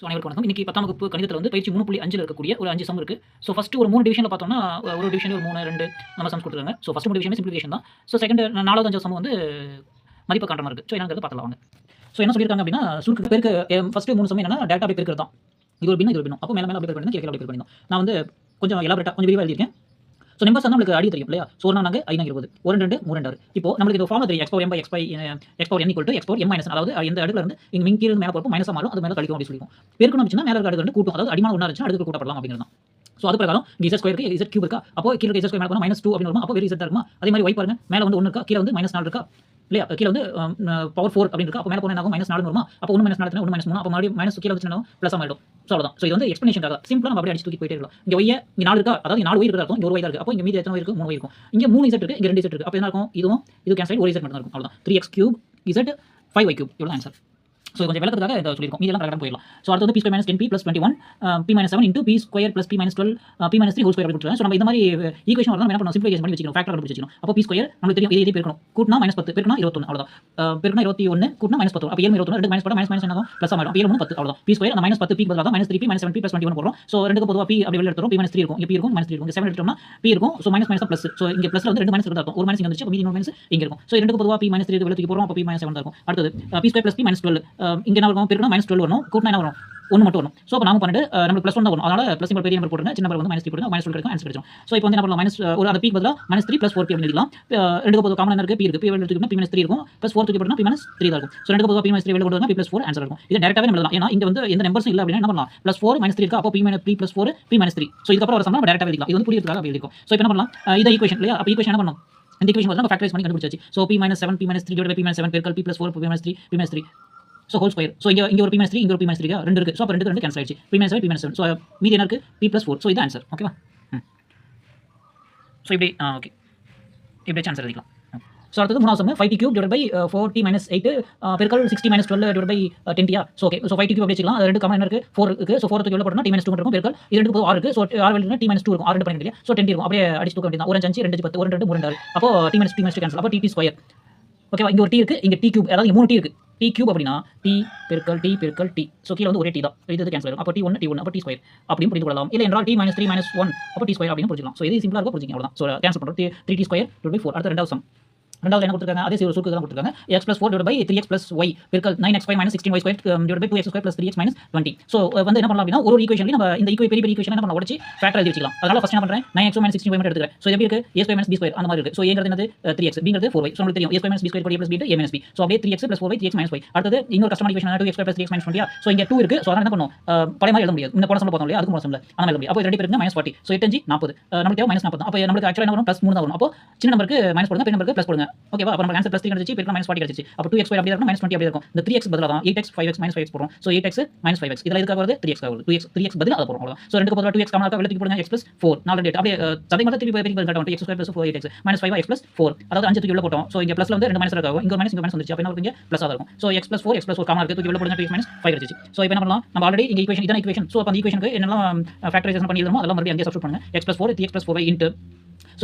அனைவருக்கும் வணக்கம். இன்னைக்கு 10ஆம் வகுப்பு கணிதத்துல வந்து பயிற்சி 3.5ல இருக்கக்கூடிய ஒரு 5 சம் இருக்கு. ஃபர்ஸ்ட் ஒரு 3 டிவிஷன்ல பார்த்தோம்னா, ஒரு டிவிஷன்ல ஒரு 3, 2 நம்ம சம்ஸ் குடுத்துருக்காங்க. ஃபர்ஸ்ட் 3 டிவிஷனுமே சிம்ப்ளிஃபிகேஷன் தான். செகண்ட் 4வது 5வது சம் வந்து மதிப்பு காண்ற மாரி இருக்கு. என்னங்கிறத பார்த்துடலாம் வாங்க. என்ன சொல்லியிருக்காங்க அப்படின்னா, சுருக்கு பெருக்கு ஃபர்ஸ்ட் 3 சம் என்னன்னா டேரக்ட்டா அப்படியே பெருக்குறது தான். இது ஒரு பின்னம், இது ஒரு பின்னம். அப்போ மேல மேல அப்படியே பெருக்க வேண்டியது, கீழ கீழ அப்படியே பெருக்க வேண்டியது. நான் வந்து கொஞ்சம் எலாபரேட்டா கொஞ்சம் விரிவா எழுதியிருக்கேன். நம்பர்ஸ் வந்து நமக்கு அடி தெரியும் இல்லையா? 1 4 5 20 1 2 3 2 6. இப்போ நம்மளுக்கு இது ஃபார்முலா தெரியும். x power m by x by x power n equal to x power m minus n. அதாவது எந்த அடுக்குல இருந்து இங்க கீழ இருந்து மேல போறப்போ மைனஸா மாறும். அது மேல கழிக்கும் அப்படி சொல்லிருக்கோம். பெருக்கணும் அப்படினா மேல இருக்க அடுக்கு வந்து கூட்டும். அதாவது அடிமான 1 இருந்துச்சுனா அடுக்கு கூட்டப்படலாம் அப்படிங்கிறது தான். அது பிரகாரம் இங்க z ஸ்கொயருக்கு z கியூப் இருக்கா? அப்போ கீழ இருக்க z ஸ்கொயர் மேல போனா -2 அப்படி வருமா? அப்போ வெறும் z தான் இருக்குமா? அதே மாதிரி y பாருங்க. மேல வந்து 1 இருக்கா? கீழ வந்து -4 இருக்கா? இல்லையா? கீழ வந்து பவர் 4 அப்படி இருக்கா? அப்போ மேல போனா என்ன ஆகும்? -4 வருமா? அப்போ 1 -4 1 -3 அப்போ மறுபடியும் மைனஸ் கீழ வந்துச்சுனா பிளஸ் ஆயிடும். அவ்வளவுதான். இது வந்து எக்ஸ்பிளனேஷன்காக சிம்பிளா நம்ம அப்படியே அடிச்சு தூக்கி போயிட்டே இருக்கலாம். இங்க y இங்க 4 இருக்கா? அதாவது 4 y இருக்கா இருக்கும். இங்க 1 y தான் இருக்கு. அப்போ இங்க மீதி எத்தனை y இருக்கு? 3 y இருக்கும். இங்க 3 z இருக்கு. இங்க 2 z இருக்கு. அப்போ என்ன இருக்கும்? இதுவும் இது கேன்சல் ஆயி 1 z மட்டும் தான் இருக்கும். அவ்வளவுதான். 3x³ z 5y³ இவ்வளவு ஆன்சர். கொஞ்சம் விளக்கத்துக்காக இத சொல்லிருக்கோம். மீதி எல்லாம் கரெக்ட்டா போயிடலாம். அடுத்து வந்து p square minus 10p plus 21 p minus 7 into p square plus p minus 12 p minus 3 whole square அப்படி கொடுத்துருக்காங்க. நம்ம இந்த மாதிரி ஈக்குவேஷன் வரலாம் என்ன பண்ணணும்? சிம்பிளிஃபிகேஷன் பண்ணி வச்சுக்கணும். ஃபேக்டர் கண்டுபிடிச்சு வச்சுக்கணும். அப்போ p square நமக்கு தெரியும். இதே பெருக்கணும். கூட்டினா -10 பெருக்கினா 21 அவ்வளவுதான். பெருக்கினா 21 கூட்டினா -10 அப்போ 7 21 2 மைனஸ் போட்டா மைனஸ் என்ன ஆகும்? பிளஸ் ஆகும். அப்போ 7 3 10 அவ்வளவுதான். p square அந்த -10 p பதிலா -3p -7p plus 21 போடுறோம். ரெண்டுக்கு பொதுவா p அப்படி வெளிய எடுத்துறோம். p -3 இருக்கும். இங்க p இருக்கும் -3 இருக்கும். இங்க 7 எடுத்தோம்னா p இருக்கும். Minus minus plus. இங்க பிளஸ்ல வந்து 2 மைனஸ் இருந்தா இருக்கும். ஒரு மைனஸ் இங்க வந்துச்சு. அப்போ மீதி இன்னொரு மைனஸ் இங்க இருக்கும். ரெண்டுக்கு பொதுவா p -3 வெளிய தூக்கி போடுறோம். அப்போ p -7 தான் இருக்கும். அடுத்து p square plus p minus 12 இங்க என்ன வரும்? பெருக்கினா -12 வரணும். கூட்டினா என்ன வரும்? 1 மட்டும் வரும். அப்ப நாம 12 நமக்கு +1 தான் வரும். அதனால ப்ளஸ் சிம்பல் பெரிய நம்பர் போடுங்க. சின்ன நம்பர் வந்து -3 போடுங்க. -12 கிடைக்கும். ஆன்சர் கிடைக்கும். இப்போ வந்து என்ன பண்ணலாம்? ஒரு அந்த p பதிலா -3 + 4p அப்படி எழுதிக்கலாம். ரெண்டுக்கு பொதுவா காமன் என்ன இருக்கு? p இருக்கு. p வெளிய எடுத்துக்கிட்டா p -3 இருக்கும். +4 தூக்கி போட்டா p -3 தான் இருக்கும். ரெண்டுக்கு பொதுவா p -3 வெளிய போடுறதுனா p +4 ஆன்சர் இருக்கும். இது டைரக்டாவே நம்ம எழுதலாம். ஏன்னா இங்க வந்து எந்த நம்பர்ஸும் இல்ல அப்படினா என்ன பண்ணலாம்? +4 -3 இருக்கு. அப்போ p + 4 p -3. இதுக்கு அப்புறம் வர சம் நம்ம டைரக்டாவே எழுதிக்கலாம். இது வந்து புரியுறதுக்காக அப்படி எழுதிருக்கோம். இப்போ என்ன பண்ணலாம்? இத ஈக்குவேஷன் இல்லையா? அப்ப ஈக்குவேஷன் என்ன பண்ணனும்? இந்த ஈக்குவேஷன் வந்து நம்ம ஃபேக்டரைஸ் பண்ணி கண்டுபிடிச்சாச்சு. p -7 p -3 divided by p -7 பெருக்கல் p +4 p -3 p -3 whole square. இங்க ஒரு p -3 இங்க ஒரு p -3 ரெண்டு இருக்கு. அப்ப ரெண்டுக்கு ரெண்டு கேன்சல் ஆயிடுச்சு. p -7 p -7. மீதி என்ன இருக்கு? p +4. இது ஆன்சர். ஓகேவா? இப்படி ஓகே. இப்படி ஆன்சர் எழுதிக்கலாம். அடுத்தது மூணாவது some 5t³ divided by 4t - 8 பெருக்கல் 60 - 12 divided by 10t. Okay. 5t³ அப்படி வச்சுக்கலாம். அது ரெண்டு காமன் என்ன இருக்கு? 4 இருக்கு. 4 தூக்கி உள்ள போட்டா t - 2 இருக்கும். பெருக்கல் இது ரெண்டுக்கு 6 இருக்கு. 6 வெளியில t - 2 இருக்கும். 6 ரெண்டு பண்ணிட்டு இல்லையா? 10 இருக்கும். அப்படியே அடிச்சு தூக்க வேண்டியது தான். 1 5 2 10 1 2 3 6. அப்போ t - 2 கேன்சல். அப்போ t ஸ்கொயர். ஓகேவா? இங்க ஒரு t இருக்கு. இங்க t³ அதாவது 3 t இருக்கு. t³ அப்படினா t பெருக்கல் t பெருக்கல் t. கீழ வந்து ஒரே t தான். இது கேன்சல் ஆயிடும். அப்போ t1 t1 அப்போ t ஸ்கொயர் அப்படினு புரிந்து கொள்ளலாம். இல்ல என்றால் t - 3 - 1 அப்போ t ஸ்கொயர் அப்படினு புரிஞ்சுக்கலாம். இது சிம்பிளா இருக்கும். புரிஞ்சுங்க அவ்வளவுதான். கேன்சல் பண்றோம். 3t square / 4. அடுத்து இரண்டாவது சம். ரெண்டாவது என்ன கொடுத்திருக்காங்க? அதே சுருக்கு தான் கொடுத்திருக்காங்க. x + 4 divided by 3x + y பெருக்கல் 9x² - 16y² divided by 2x² + 3x - 20. வந்து என்ன பண்ணலாம் அப்படினா ஒரு ஈக்குவேஷன்ல நம்ம இந்த பெரிய ஈக்குவேஷன் என்ன பண்ணலாம்? உடைச்சு ஃபேக்டர் எழுதி வச்சுக்கலாம். அதனால ஃபர்ஸ்ட் என்ன பண்றேன்? 9x² - 16y மட்டும் எடுத்துக்கிறேன். இது எப்படி இருக்கு? a² - b² அந்த மாதிரி இருக்கு. a ங்கிறது என்னது? 3x, b ங்கிறது 4y. நமக்கு தெரியும் a² - b² = a + b * a - b. அப்படியே 3x + 4y 3x - y. அடுத்து இன்னொரு கஷ்டமான ஈக்குவேஷன் 2x² + 3x - 20. இங்க 2 இருக்கு. அதனால என்ன பண்ணும்? பழைய மாதிரி எழுத முடியாது. இந்த போன சம்ல பார்த்தோம் இல்லையா? அதுக்கு போன சம்ல அந்த மாதிரி எழுத முடியாது. அப்போ 2 பெருக்குங்க -40. 8 5 40. நமக்கு தேவை -40 தான். அப்போ நமக்கு ஆக்சுவலா என்ன வரும்? +3 தான் வரும். அப்போ சின்ன நம்பருக்கு மைனஸ் போடுங்க, பெரிய நம்பருக்கு ப்ளஸ் போடுங்க. ஓகேவா? அப்போ நமக்கு ஆன்சர் +3 கிடைச்சிச்சு. பெருக்கல் -40 கிடைச்சிச்சு. அப்போ 2x² அப்படியே இருக்கும். -20 அப்படியே இருக்கும். இந்த 3x பதிலா தான் 8x 5x -5x போடுறோம். 8x - 5x. இதெல்லாம் எதுக்காக வருது? 3x வருது. 3x பதிலா அத போடுறோம். அவ்வளவுதான். ரெண்டுக்கு பதிலா 2x காமனா இருக்கா? வெளிய தூக்கி போடுங்க. x + 4 4 2 8 அப்படியே சதை மட்டும் திருப்பி பெருக்கி காட்ட வேண்டாம். x² + 4 8x -5 x + 4. அதாவது 5 தூக்கி உள்ள போட்டோம். இங்க பிளஸ்ல வந்து 2 மைனஸ் இருக்கும். இங்க மைனஸ் வந்துருச்சு. அப்ப என்ன வருது? இங்க பிளஸ் ஆ இருக்கும். x + 4 காமனா இருக்கு. தூக்கி உள்ள போடுங்க. 2x - 5 கிடைச்சிச்சு. இப்போ என்ன பண்ணலாம்? நம்ம ஆல்ரெடி இங்க ஈக்குவேஷன் இதான ஈக்குவேஷன். அப்ப அந்த ஈக்குவேஷனுக்கு என்னெல்லாம் ஃபேக்டரைசேஷன் பண்ணி எழுதணுமோ அதெல்லாம் மறுபடியும் அங்கேயே சப்ஸ்டிட்யூட் பண்ணுங்க. x + 4 3x + 4y இன்டு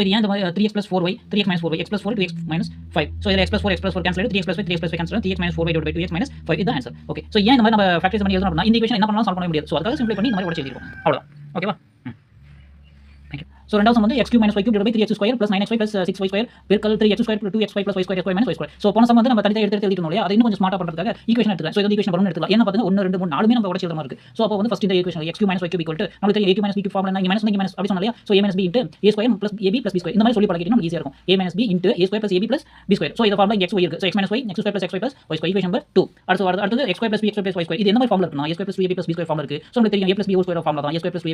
இது ஏன் இந்த மாதிரி 3x + 4y 3x - 4y x + 4 2x - 5. இதுல x + 4 கேன்சல் ஆயிடும். 3x + 5 3x + 5 கேன்சல் ஆயிடும். 3x - 4y / 2x - 5 இது ஆன்சர். ஓகே. ஏன் இந்த மாதிரி நம்ம ஃபேக்டரைஸ் பண்ணி எழுதணும் அப்படினா இந்த ஈக்குவேஷன் என்ன பண்ணலாம் சால்வ் பண்ண முடியாது. அதுக்காக சிம்பிளை பண்ணி இந்த மாதிரி உடைச்சு எழுதிருக்கோம். அவ்வளவுதான். ஓகேவா? ரெண்டாவது சம் வந்து x³ - y³ divided by 3x² + 9xy + 6y² பெருக்கல் 3x² + 2xy + y² y - y². போன சம் வந்து நம்ம தனியா எடுத்து எழுதிட்டோம் இல்லையா? அதை இன்னும் கொஞ்சம் ஸ்மார்ட்டா பண்றதுக்காக ஈக்குவேஷன் எடுத்துக்கலாம். இது ஈக்குவேஷன் பண்ணனும் எடுத்துக்கலாம். என்ன பாத்தீங்க 1 2 3 4மே நம்ம உடைச்சு எழுதுற மாதிரி இருக்கு. அப்போ வந்து ஃபர்ஸ்ட் இந்த ஈக்குவேஷன் x³ - y³ நமக்கு தெரியும் a³ - b³ ஃபார்முலா என்ன? மைனஸ் மைனஸ் அப்படி சொன்னோம் இல்லையா? a - b a² + ab + b². இந்த மாதிரி சொல்லி பழகிட்டீங்கன்னா நமக்கு ஈஸியா இருக்கும். a - b a² + ab + b². இந்த ஃபார்முலா x y இருக்கு. x - y x² + xy + y². Equation number 2. அடுத்து x² + b² + y². இது என்ன மாதிரி ஃபார்முலா இருக்குன்னா a² + ab + b² ஃபார்முலா இருக்கு. நமக்கு தெரியும் a + b whole square formula தான். a² + ab +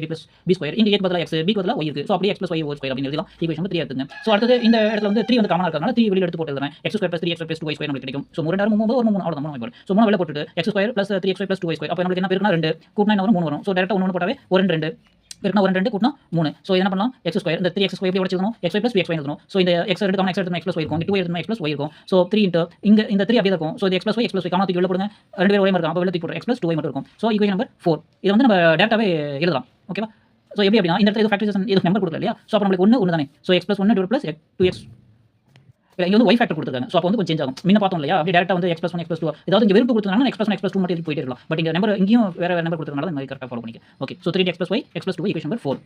b². இங்க a க்கு பதிலா x, b க்கு பதிலா y இருக்கு. அப்படியே x + y whole square அப்படி எழுதலாம். ஈக்குவேஷன் நம்பர் 3 எடுத்துங்க. அடுத்து இந்த இடத்துல வந்து 3 வந்து காமனா இருக்கறனால 3 வெளிய எடுத்து போட்டு எழுதுறேன். x² + 3x + 2y² நமக்கு கிடைக்கும். 3 2 3 9 3 அவ்வளவுதான் 3 வரும். 3 வெளிய போட்டுட்டு x² + 3xy + 2y². அப்ப நமக்கு என்ன பெருக்குனா 2 கூட்டினா என்ன வரும்? 3 வரும். டைரக்டா 1 1 போட்டாவே 1 2 பெருக்குனா 1 2 கூட்டினா 3. இது என்ன பண்ணலாம்? x² இந்த 3x² எப்படி உடைச்சு எழுதணும்? xy + 2xy எழுதணும். இந்த x எடுத்து காமனா x எடுத்து x + y இருக்கும். 2y எடுத்து x + y இருக்கும். 3 இன்டு இந்த 3 அப்படியே இருக்கும். இது x + y x + y காமனா தூக்கி உள்ள போடுங்க. ரெண்டு பேரும் ஒரே மாதிரி இருக்கும். அப்ப வெளிய தூக்கி போடுறோம். x + 2y மட்டும் இருக்கும். Equation number 4. இது வந்து நம்ம டைரக்டாவே எழுதலாம். ஓகேவா? எப்படி அப்படினா இந்த இடத்துல இது ஃபேக்டரைசேஷன் இது நம்பர் கொடுக்கல இல்லையா? அப்ப நமக்கு 1 தானே. x + 1 / 2x இங்கே வந்து ஒய் ஃபேக்டர் கொடுத்துருக்காங்க. ஸோ அப்போ வந்து கொஞ்சம் சேஞ்ச் ஆகும். முன்ன பார்த்தோம் இல்லையா, அப்படியே டேரக்டா வந்து x+1 x+2 ஏதாவது இங்கே வெறுப்பு கொடுத்துருந்தாங்கன்னா x+1 x+2 மட்டும் போயிட்டே இருக்கலாம். பட் இங்கே நம்பர் இங்கேயும் வேற நம்பர் கொடுத்துருக்கனால இந்த மாதிரி கரெக்டாக ஃபாலோ பண்ணிக்க. Okay, so 3x + y x+2 equation number 4.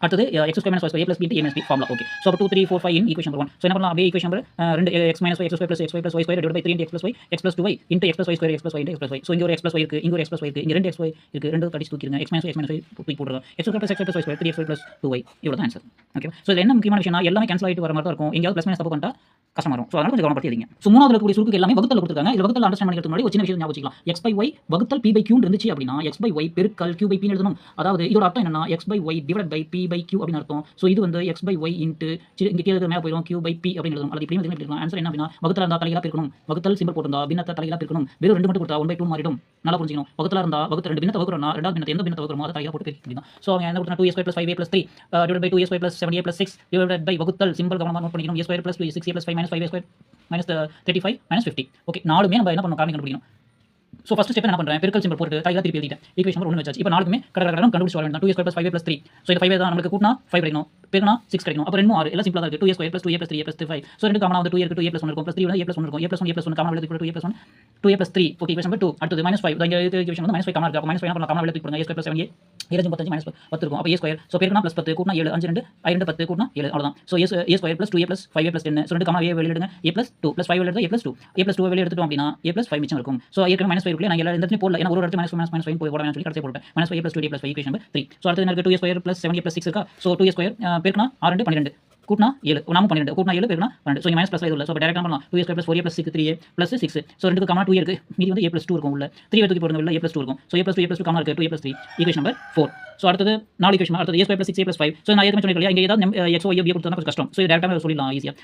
அடுத்தது x2 - y2 a + b * a - b formula. Okay, so அப்போ 2 3 4 5 இன் ஈக்குவேஷன் நம்பர் 1. ஸோ என்ன பண்ணலாம், அப்படியே equation number 2 x - y x2 + xy + y2 / 3 × x + y x + 2y × x + y2 x + y × x + y. So இங்கே ஒரு x + y இருக்கு, இங்க ஒரு x + y இருக்கு, இங்க 2 xy இருக்கு, 2 கடிச்சு தூக்கிடுங்க. x - y தூக்கி போடுங்க. x2 + xy + y2 3xy + 2y இவ்வளோ தான் ஆன்சர். ஓகே, ஸோ இது என்ன முக்கியமான விஷயம்னா எல்லாமே கேன்சல் ஆகிட்டு வர மாதிரி தான் இருக்கும். எங்கேயாவது ப்ளஸ் மைனஸ் தப்பு பண்ணிட்டா கஷ்டமா இருக்கும். ஸோ அதனால கொஞ்சம் கவனப்படுத்தி எழுதிங்க. ஸோ மூணாவது இருக்கக்கூடிய சுருக்கு எல்லாமே வகுத்தல் கொடுத்துருக்காங்க. இது வகுத்தல் அண்டர்ஸ்டாண்ட் பண்ணிக்கிறதுக்கு முன்னாடி ஒரு சின்ன விஷயம் ஞாபகம் வச்சுக்கலாம். x/y வகுத்தல் p/q இருந்துச்சு அப்படின்னா x/y பெருக்கல் q/p எழுதணும். அதாவது இதோட அர்த்தம் என்னன்னா x/y / p/q அப்படின்னு அர்த்தம். ஸோ இது வந்து x/y இன்ட்டு இங்கே கீழே மேலே போயிடும் q/p அப்படின்னு எழுதணும். அது இப்படி எழுதணும். ஆன்சர் என்ன அப்படின்னா வகுத்தலா இருந்தால் தலைகளாக பிரிக்கணும். வகுத்தல் சிம்பிள் போட்டிருந்தா பின்னத்தை தலைகளாக பிரிக்கணும். வெறும் 2 மட்டும் கொடுத்தா 1/2 மாறிடும். நல்லா புரிஞ்சுக்கணும். வகுத்தலா இருந்தால் வகுத்து 2 பின்னத்தை வகுக்கிறோம்னா ரெண்டாவது பின்னத்தை எந்த பின்னத்தை வகுக்கிறோமோ அதை தலைகளாக போட்டு பிரிக்கணும். ஸோ அவங்க என்ன கொடுத்தா 2a² + 5a + 3 / 2a² + 7a + 6 / வகுத்தல் சிம்பிள் கவனமாக நோட் பண்ணிக்கணும். a² + 6a + 5 - 5a² -35 - 50. ஓகே, நாலுமே நம்ம என்ன பண்ணணும், காரணம் கண்டுபிடிக்கணும். ஸோ ஃபர்ஸ்ட் ஸ்டெப் என்ன பண்ணுறேன், பெருக்கல் சிம்பிள் போட்டு தலைகளாக திருப்பி எழுதிட்டேன். ஈக்குவேஷன் நம்பர் 1 வச்சாச்சு. இப்போ நாலுக்குமே கடகடகடம் கண்டுபிடிச்சு வர வேண்டாம். 2a² + 5a + 3. ஸோ இது 5 தான் நமக்கு கூட்டினா 5 கிடைக்கும், பெருக்கினா 6 கிடைக்கும். அப்போ 2 6 எல்லாம் சிம்பிளாக தான் இருக்குது. 2a² + 2a + 3a + 5. ஸோ 2 காமனாக வந்து 2a இருக்கு, 2a + 1 இருக்கும், +3 வந்து a + 1 இருக்கும், a + 1 a + 1 காமனாக வெளியே 2a + 1 2a + 3. Okay, equation number 2. அடுத்தது -5 இங்கே ஈக்குவேஷன் வந்து -5 காமனாக இருக்குது. அப்போ -5 என்ன பண்ணலாம், காமனாக வெளியே போடுங்க. a² + 7a 7 35 -10 இருக்கும். அப்போ a². ஸோ பெருக்கினா +10 கூட்டினா 7 5 2 2 10 கூட்டினா 7 அவ்வளோதான். So a² + 2a + 5a + 10. So 2 காமனாக a வெளியே எடுங்க, a + 2 +5 வெளியே எடுத்து a + 2 a + 2 வெளியே எடுத்துட்டோம் அப்படின்னா a + 5 மிச்சம் இருக்கும். ஸோ ஏற்கனவே -5 இருக்குல்ல, நான் எல்லா இடத்துலையும் போடல. ஏன்னா ஒரு இடத்துல -5 போய் போட வேணாம்னு சொல்லி கடைசியாக போட்டேன். -5a + 2a + 5 equation number 3. So அடுத்து எனக்கு 2a² + 7a + 6 இருக்கா. ஸோ 2a² பெருக்கினா 6 2 12 கூட்டினா 7 நாம 12 கூட்டினா 7 பெருக்கினா 12. ஸோ இங்கே மைனஸ் ப்ளஸ் இல்லை. ஸோ டேரக்டாக பண்ணலாம். 2a² + 4a + 6 3a + 6. ஸோ 2 காமனா 2 இருக்கு, மீதி வந்து a + 2 இருக்கும் உள்ள. 3 தூக்கி போடுங்க, உள்ள a + 2 இருக்கும். ஸோ a + 2 காமனா இருக்கு, 2a + 3 ஈக்குவேஷன் நம்பர் 4. ஸோ அடுத்தது 4 ஈக்குவேஷன். அடுத்தது a² + 6a + 5. ஸோ நான் ஏற்கனவே சொல்லிருக்கேன், இங்கே ஏதாவது x y b கொடுத்தா கொஞ்சம் கஷ்டம். ஸோ இது டேரக்டாக சொல்லிடலாம் ஈஸியாக.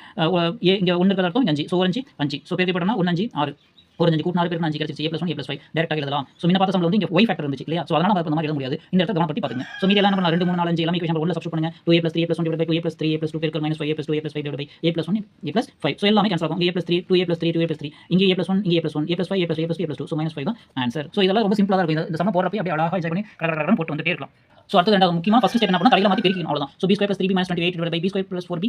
இங்கே 1 இருக்கிற அர்த்தம் 5. ஸோ 5 5. ஸோ பெருக்கி போட்டோம்னா 1 5 6 ஒரு 5 கூட்டினா 6 பெருக்கினா 5 கிடைச்சிச்சு. a + 1 a + 5 டேரக்டாக எழுதலாம். ஸோ முன்ன பார்த்த சம்பளம் வந்து இங்கே ஒய் ஃபேக்டர் இருந்துச்சு இல்லையா. ஸோ அதனால நம்ம அந்த மாதிரி எழுத முடியாது. இந்த இடத்துல கவனப்படுத்தி பாருங்க. ஸோ மீதி எல்லாம் என்ன பண்ணலாம், 2 3 4 5 எல்லாமே ஈக்குவேஷன் 1ல சப்ஸ்டிட்யூட் பண்ணுங்க. 2a + 3a + 1 / 2a + 3a + 2 பெருக்கல் -5a + 2a + 5 / a + 1 a + 5. So எல்லாமே கேன்சல் ஆகும். a + 3 2a + 3 2a + 3 இங்கே a + 1 இங்கே a + 1 a + 5 a + 5 a + 2. So -5 தான் ஆன்சர். ஸோ இதெல்லாம் ரொம்ப சிம்பிளாக இருக்கும். இந்த சம போடுறப்ப அப்படியே அழகாக என்ஜாய் பண்ணி கடகடன்னு போட்டு வந்துட்டே இருக்கலாம். ஸோ அடுத்தது ரெண்டாவது முக்கியமாக ஃபர்ஸ்ட் ஸ்டெப் என்ன பண்ணால் தலையில மாற்றி பிரிக்கணும், அவ்வளோதான். So b² + 3b - 28 / b² + 4b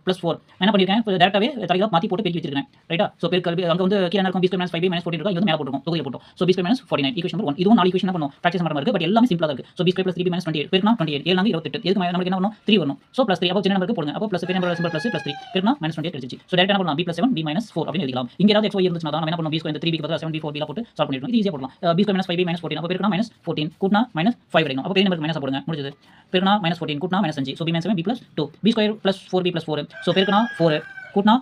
+ 4 என்ன பண்ணியிருக்கேன், இப்போ டேரக்டாகவே தலையில மாற்றி போட்டு பெருக்கி வச்சிருக்கேன். ரைட்டா. ஸோ பெருக்கல் அங்கே வந்து கீழே இருக்கும் b² - 5b - 14 இருக்கும், இது வந்து மேலே போட்டுருக்கும், தொகையில் போட்டோம். So b² - 49 equation number 1. இதுவும் 4 ஈக்குவேஷன் பண்ணும், ப்ராக்டிஸ் பண்ணுற மாதிரி இருக்குது. பட் எல்லாமே சிம்பிளாக இருக்குது. ஸோ b² + 3b - 28 பெருக்கினா 28 7 4 28. எதுக்கு நமக்கு என்ன பண்ணணும், 3 வரணும். ஸோ +3 அப்போ சின்ன நம்பருக்கு போடுங்க. அப்போ ப்ளஸ் பெரிய நம்பர் சிம்பிள் +3 பெருக்கினா -28 கிடைச்சிச்சு. ஸோ டேரக்டாக என்ன பண்ணலாம், b + 7 b - 4 அப்படின்னு எழுதிக்கலாம். இங்கே ஏதாவது x y இருந்துச்சுன்னா தான் நம்ம என்ன பண்ணணும், b² இந்த 3b க்கு பதிலாக 7b 4b போட்டு சால்வ் பண்ணிடணும். இது ஈஸியாக போடலாம். b² - 5b - 14 அப்போ பெருக்கினா -14 கூட்டினா -5 கிடைக்கும். அப்போ பெரிய நம்பருக்கு மைனஸ் போடுங்க, முடிஞ்சது. பெருக்கினா -14 கூட்டினா -5. So b - 7 b + 2 b² + 4b + 4. So பெருக்கினா 4 கூட்டினா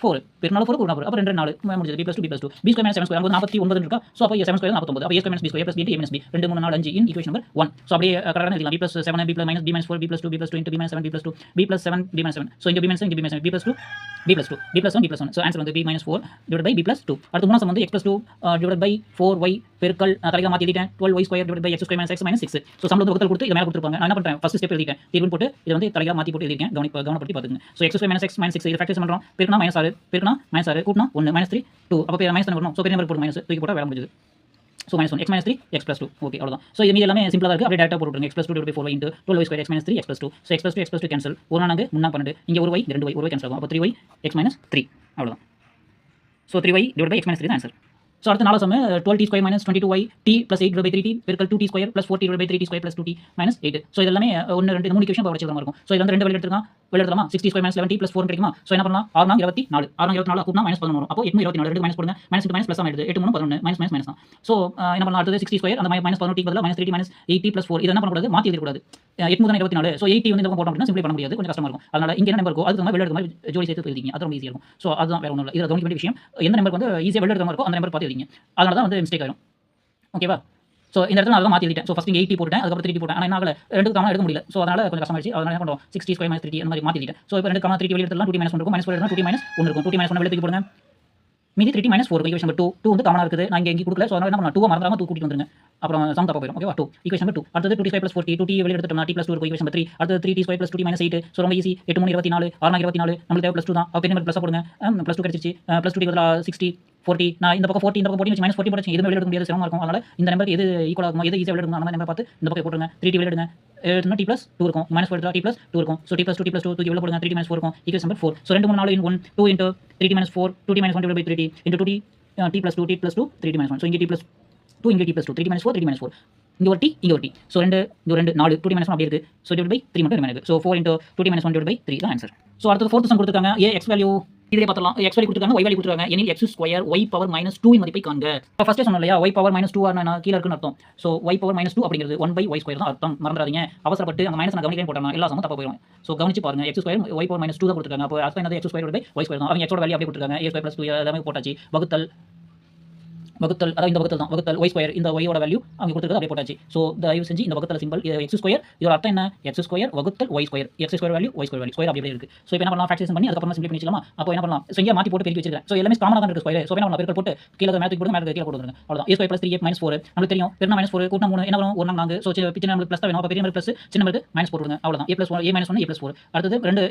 4 பெருக்கினாலும் 4 கூட்டினா 4 அப்போ 2 4 முடிஞ்சது. b + 2 b + 2 b² - 7² அங்கே 49 இருக்கா. ஸோ அப்போ 7² 49. அப்போ a² - b² a + b * a - b 2 3 4 5 in equation number 1. So அப்படியே கடகடன்னு எழுதலாம். b + 7 b + -b - 4 b + 2 b + 2 b - 7 b + 2 b + 7 b - 7. So இங்கே b - 7 இங்கே b - 7 b + 2 b + 2 b + 1 b + 1. So answer வந்து b - 4 / b + 2. அடுத்து மூணாவது சம் வந்து x + 2 / 4y பெருக்கல் தலைகளாக மாற்றி எழுதிட்டேன் 12y² / x² - x - 6. ஸோ சம்பளம் வந்து வகுத்தல் கொடுத்து இதை மேலே கொடுத்துருப்பாங்க. நான் என்ன பண்ணுறேன், ஃபர்ஸ்ட் ஸ்டெப் எழுதிட்டேன், தீர்வு போட்டு இதை வந்து தலைகளாக மாற்றி போட்டு எழுதிருக்கேன். கவனப்படுத்தி பார்த்துங்க. ஸோ x² - x - 6 இது ஃபேக்டரைஸ் பண்ணுறோம். பெருக்கினா -6 பெருக்கினா -6 கூட்டினா 1 -3 2 அப்போ மைனஸ் வரணும். ஸோ பெரிய நம்பர் போட்டு மைனஸ் தூக்கி போட்டால் வேலை முடிஞ்சது. ஸோ -1 x - 3 x + 2 ஓகே அவ்வளோதான். ஸோ இது மீதி எல்லாமே சிம்பிளாக இருக்குது. அப்படியே டேரக்டாக போட்டுருங்க. x + 2 / 4y × 12y² x - 3 x + 2. So x + 2 x + 2 cancel. 1 4 3 12 இங்கே 1y 2y 1y கேன்சல் ஆகும். அப்போ 3y x - 3 அவ்வளோதான். ஸோ 3y / x - 3 தான் ஆன்சர். ஸோ அடுத்த 4 some 12t² - 22y t + 8 / 3t பெருக்கல் 2t² + 4t / 3t² + 2t - 8. So இது எல்லாமே 1 2 3 ஈக்குவேஷன் படிச்ச மாதிரி இருக்கும். ஸோ இது வந்து 2 வெளியே எடுத்துக்கலாம், வெளியே எடுத்துலாமா. 60² - 11t + 4 கிடைக்குமா. ஸோ என்ன பண்ணலாம், 6 4 24 6 4 24 கூட்டினா -11 வரும். அப்போ 8 24 2 மைனஸ் போடுங்க, மைனஸ் ப்ளஸ் ஆகிடுது. 8 3 11 மைனஸ் தான். ஸோ என்ன பண்ணலாம், அடுத்தது 60² அந்த -11t பதிலாக -3t - 8t + 4 இது என்ன பண்ணக்கூடாது, மாற்றி எழுதக்கூடாது. 8 3 24. ஸோ 8t வந்து இந்த பக்கம் போட்டோம் அப்படின்னா சிம்பிளை பண்ண முடியாது, கொஞ்சம் கஷ்டமா இருக்கும். அதனால இங்கே என்ன நம்பர் இருக்கோ அதுக்கு வெளியே எடுக்கிற மாதிரி ஜோடி சேர்த்து எழுதிங்க, அது ரொம்ப ஈஸியாக இருக்கும். ஸோ அதுதான் வேற ஒன்றும் இல்லை. இதில் கவனிக்க வேண்டிய விஷயம், எந்த நம்பர் வந்து ஈஸியாக வெளியே எடுக்கிற மாதிரி இருக்கோ அந்த நம்பர் பார்த்து எழுதிங்க. அதனால தான் வந்து மிஸ்டேக் ஆயிடும். ஓகேவா. ஸோ இந்த இடத்துல நான் அதெல்லாம் மாற்றி எழுதிட்டேன். ஸோ ஃபஸ்ட் இங்கே 8t போட்டேன், அதுக்கப்புறம் 3t போட்டேன். ஆனால் என்ன ஆகல, 2 காமனாக எடுக்க முடியல. ஸோ அதனால கொஞ்சம் கஷ்டமாயிடுச்சு. அதனால என்ன பண்ணுவோம், 60² - 3t அந்த மாதிரி மாற்றி எழுதிட்டேன். ஸோ இப்போ 2 காமனா 3t வெளியே எடுத்துலாம், 2t - 1 இருக்கும், -4 எடுத்தா 2t - 1 இருக்கும், 2t - 1 வெளியே தூக்கி போடுங்க, மீதி 3t - 4 ஈக்குவேஷன் நம்பர் 2 வந்து காமனாக இருக்குது. நான் இங்கே கொடுக்கல. ஸோ அதனால என்ன பண்ணலாம், 2 மறந்துடாம 2 கூட்டிட்டு வந்துருங்க, அப்புறம் சம் தப்பா போயிடும். ஓகேவா. 2 ஈக்குவேஷன் நம்பர் 2. அடுத்தது 2t² + 4t 2t வெளியே எடுத்துட்டோம்னா t + 2 இருக்கும், ஈக்குவேஷன் நம்பர் 3. அடுத்தது 3t² + 2t - 8. ஸோ ரொம்ப ஈஸி. 8 3 24 6 4 24 நம்மளுக்கு தேவை +2 தான். அப்போ என்ன நம்பர் ப்ளஸ் போடுங்க, +2 கிடைச்சிச்சு. +2 பதிலாக 60 40 நான் இந்த பக்கம் 40 இந்த பக்கம் 40 வச்சு -40 போட்டு எதுவுமே வெளிய எடுக்க முடியாது, சிரமமா இருக்கும். அதனால இந்த நம்பருக்கு எது ஈக்குவல் ஆகுமோ, எது ஈஸியா வெளிய எடுக்கணும் அந்த நம்பர் பார்த்து இந்த பக்கம் போட்டுருங்க. 3t வெளிய எடுங்க. எடுத்தோம்னா t + 2 இருக்கும். -4 எடுத்தா t + 2 இருக்கும். ஸோ t + 2 t + 2 தூக்கி வெளில போடுங்க. 3t - 4 இருக்கும். Equation number 4. So 2 3 4 1 2 * 3t - 4 2t - 1 / 3t * 2t t + 2 t + 2 3t - 1. So இங்கே t + 2 இங்கே t + 2 3t - 4 3t - 4 இங்க ஒரு t இங்க ஒரு t. ஸோ 2 இங்க 2 4 2t - 1 அப்படியே இருக்கு. ஸோ / 3 மட்டும் ரிமைன் இருக்கு. ஸோ 4 * 2t - 1 / 3 தான் ஆன்சர். ஸோ அடுத்து 4th சம் கொடுத்துருக்காங்க. x வேல்யூ இதிலே பார்த்தலாம். x வேல்யூ கொடுத்துருக்காங்க, y வேல்யூ கொடுத்துருக்காங்க. எனில் x ஸ்கொயர் y பவர் -2 இன் மதிப்பை காண்க. ஃபர்ஸ்டே சொன்னோம் இல்லையா, y பவர் -2 ஆனா கீழ இருக்குன்னு அர்த்தம். ஸோ y பவர் -2 அப்படிங்கிறது 1/y² தான் அர்த்தம். மறந்துடாதீங்க. அவசரப்பட்டு அந்த மைனஸ் நான் கவனிக்கவே போட்டேன். எல்லா சமமும் தப்பா போயிடும். ஸோ கவனிச்சு பாருங்க. x ஸ்கொயர் y பவர் -2 தான் கொடுத்துருக்காங்க. அப்போ அர்த்தம் என்னது, x ஸ்கொயர் / y² தான். அவங்க x ஓட வேல்யூ அப்படியே கொடுத்துருக்காங்க. a² + 2 எல்லாமே போட்டாச்சு. வகுத்தல் அதாவது இந்த வகுத்தல் தான். வகுத்தல் y² இந்த y ஓட வேல்யூ அவங்க கொடுத்துருக்கிறது அப்படியே போட்டாச்சு. ஸோ தயவு செஞ்சு இந்த வகுத்தல் சிம்பிள் x², இதோட அர்த்தம் என்ன, x² வகுத்தல் y², x² value y² value square அப்படியே இருக்கு. ஸோ இப்போ என்ன பண்ணலாம், ஃபேக்டரைசேஷன் பண்ணி அதுக்கப்புறம் சிம்பிள் பண்ணிக்கலாம். அப்போ என்ன பண்ணலாம், ஸோ இங்கே மாற்றி போட்டு பெருக்கி வச்சிருக்கேன். ஸோ எல்லாமே காமனாக தான் இருக்கு ஸ்கொயர். ஸோ என்ன பண்ணலாம், பெருக்கல் போட்டு கீழே மேட்ரிக் போட்டு மேட்ரிக் கீழே போட்டுருங்க. அவ்வளோதான். a² + 3a - 4 நமக்கு தெரியும். பெருனா -4 கூட்டினா 3 என்ன வரும், 1 4. ஸோ சின்ன நம்பருக்கு ப்ளஸ் தான் வேணும். அப்போ பெரிய நம்பருக்கு ப்ளஸ், சின்ன நம்பருக்கு மைனஸ் போட்டுருங்க. அவ்வளோதான். a + 1 a - 4 அடுத்தது 2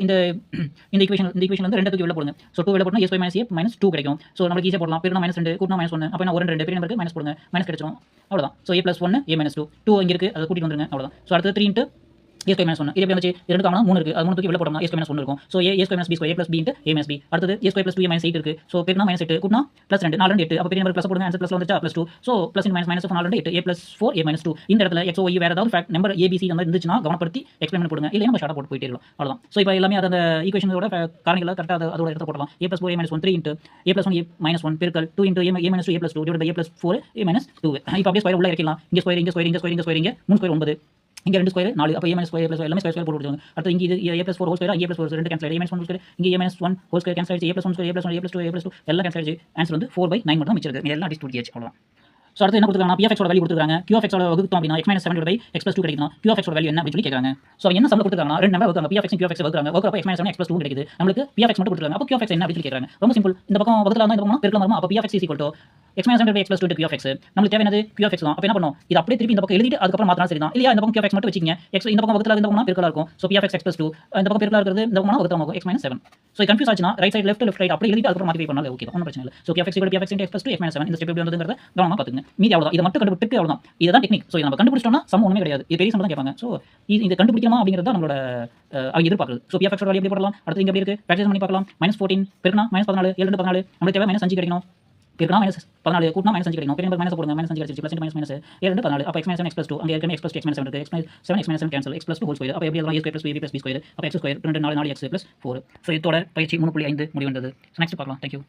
இந்த ஈக்குவேஷன் வந்து 2 தூக்கி வெளில போடுங்க. ஸோ 2 வெளில போட்டா a² - a - 2 கிடைக்கும். ஸோ நமக்கு ஈஸியாக போடலாம். பெருனா -2 கூட்டினா -1 அப்போ என்ன 1 2 பெரிய நம்பருக்கு மைனஸ் போடுங்க, மைனஸ் கிடைச்சிரும். அவ்வளவுதான். ஸோ a + 1 a - 2 2 இங்கே இருக்குது, அதை கூட்டிட்டு வந்துருங்க. அவ்வளோதான். ஸோ அடுத்து 3 * a² - 1 இது எப்படி வந்துச்சு, 2 காமனா 3 இருக்குது. அது 3 தூக்கி வெளில போட்டோம்னா a² - 1 இருக்கும். So a² - b² a + b * a - b அடுத்தது a² + 2a - 8 இருக்குது. ஸோ பெருனா -8 கூட்டினா +2 4 2 8 அப்போ பெரிய நம்பர் ப்ளஸ் போடுங்க. ஆன்சர் ப்ளஸ் வந்துச்சா +2. So plus minus minus 4 2 8 a + 4 a - 2 இந்த இடத்துல x y வேற ஏதாவது fact number a b c அந்த மாதிரி இருந்துச்சுன்னா கவனப்படுத்தி எக்ஸ்பிளைன் பண்ணி போடுங்க. இல்லையா நம்ம ஷார்ட்டாக போட்டு போயிட்டே இருக்கலாம். அவ்வளோதான். ஸோ இப்போ எல்லாமே அந்த ஈக்குவேஷனோட காரணிகளை கரெக்டாக அதோட இடத்துல போடலாம். a + 4 a - 1 3 * a + 1 a - 1 பெருக்கல் 2 * a - 2 a + 2 a + 4 a - 2 இப்போ அப்படியே ஸ்கொயர் உள்ள இறக்கலாம். இங்கே ஸ்கொயர் இங்கே ஸ்கொயர் இங்கே ஸ்கொயர் இங்கே ஸ்கொயர் இங்கே 3 ஸ்கொயர் 9 இங்கே 2 ஸ்கொயர் 4 அப்போ a - ஸ்கொயர் a + எல்லாமே ஸ்கொயர் போட்டு விட்டுருங்க. அடுத்து இங்கே இது a + 4 whole square a + 4 2 cancel ஆயிடுச்சு. a - 1 ஸ்கொயர் இங்கே a - 1 ஹோல் ஸ்கொயர் கேன்சல் ஆயிடுச்சு. a + 1 square a + 1 a + 2 a + 2 எல்லாம் கேன்சல் ஆயிடுச்சு. ஆன்சர் வந்து 4/9 மட்டும் மிச்சம் இருக்கு. எல்லாம் டிஸ்ட்ரிபியூட் ஆச்சு. அவ்வளோதான். ஸோ அடுத்து என்ன கொடுத்துருக்காங்க, px ஓட வேல்யூ கொடுத்துருக்காங்க. qx ஓட வகுத்தோம் அப்படின்னா x - 7 / x + 2 கிடைக்குதுன்னா qx ஓட வேல்யூ என்ன அப்படின்னு சொல்லி கேட்குறாங்க. ஸோ என்ன சம்பளம் கொடுத்துருக்காங்க, ரெண்டு number வகுக்காங்க. px qx வகுக்காங்க. வகுக்கிறப்ப x - 7 x + 2 கிடைக்குது. நம்மளுக்கு px மட்டும் கொடுத்துருக்காங்க. அப்போ qx என்ன அப்படின்னு சொல்லி கேட்குறாங்க. ரொம்ப சிம்பிள். இந்த பக்கம் வகுத்தலாம் இந்த பக்கம் பெருக்கலாம் வருமா. அப்போ px = x - 7 / x + 2 qx நமக்கு தேவையானது qx தான். அப்போ என்ன பண்ணணும், இது அப்படியே திருப்பி இந்த பக்கம் எழுதிட்டு அதுக்கப்புறம் மாத்தினா சரிதான். இல்லையா இந்த பக்கம் qx மட்டும் வச்சிங்க. x இந்த பக்கம் வகுத்தலாம் இந்த பக்கம் பெருக்கலா இருக்கும். ஸோ px x + 2 இந்த பக்கம் பெருக்கலா இருக்கிறது இந்த பக்கம் வகுத்தலாம் இருக்கும் x - 7. ஸோ கன்ஃபியூஸ் ஆச்சுன்னா ரைட் சைடு லெஃப்ட் ரைட் அப்படியே எழுதிட்டு அதுக்கப்புறம் மாற்றி பண்ணாலும் ஓகே தான், ஒன்றும் பிரச்சனை இல்லை. So qx = px × x + 2 x - 7 இந்த ஸ்டெப் எப்படி வந்ததுங்கிறத கவனமாக பார்த்துங்க. மீதி அவ்வளோதான். இதை மட்டும் கண்டுபிடிச்சு அவ்வளோதான். இதுதான் டெக்னிக். ஸோ நம்ம கண்டுபிடிச்சிட்டோம்னா சம் ஒன்றுமே கிடையாது. இது பெரிய சம் தான் கேட்பாங்க. ஸோ இது கண்டுபிடிக்கணுமா அப்படிங்கிறது தான் நம்மளோட எதிர்பார்க்குறது. ஸோ px ஓட வேல்யூ எப்படி போடலாம், அடுத்து இங்கே எப்படி இருக்குது ஃபேக்டரைசேஷன் பண்ணி பார்க்கலாம். -14 பெருக்கனா -14 7 2 14 நமக்கு தேவை -5 கிடைக்கணும். பெருக்கனா -14 கூட்டினா -5 கிடைக்கணும். பெரிய நம்பர் மைனஸ் போடுங்க. -5 கிடைச்சிச்சு. +- -7 7 14 அப்போ x - 7 x + 2 அங்கே ஏற்கனவே x + 2 x - 7 இருக்கு. x - 7 x - 7 cancel x + 2 whole square அப்போ எப்படி எழுதலாம், a² + 2ab + b² அப்போ x² 2 4 4x + 4. ஸோ இதோட பயிற்சி 3.5 முடிவடைந்தது. நெக்ஸ்ட் பார்க்கலாம். தேங்க்யூ.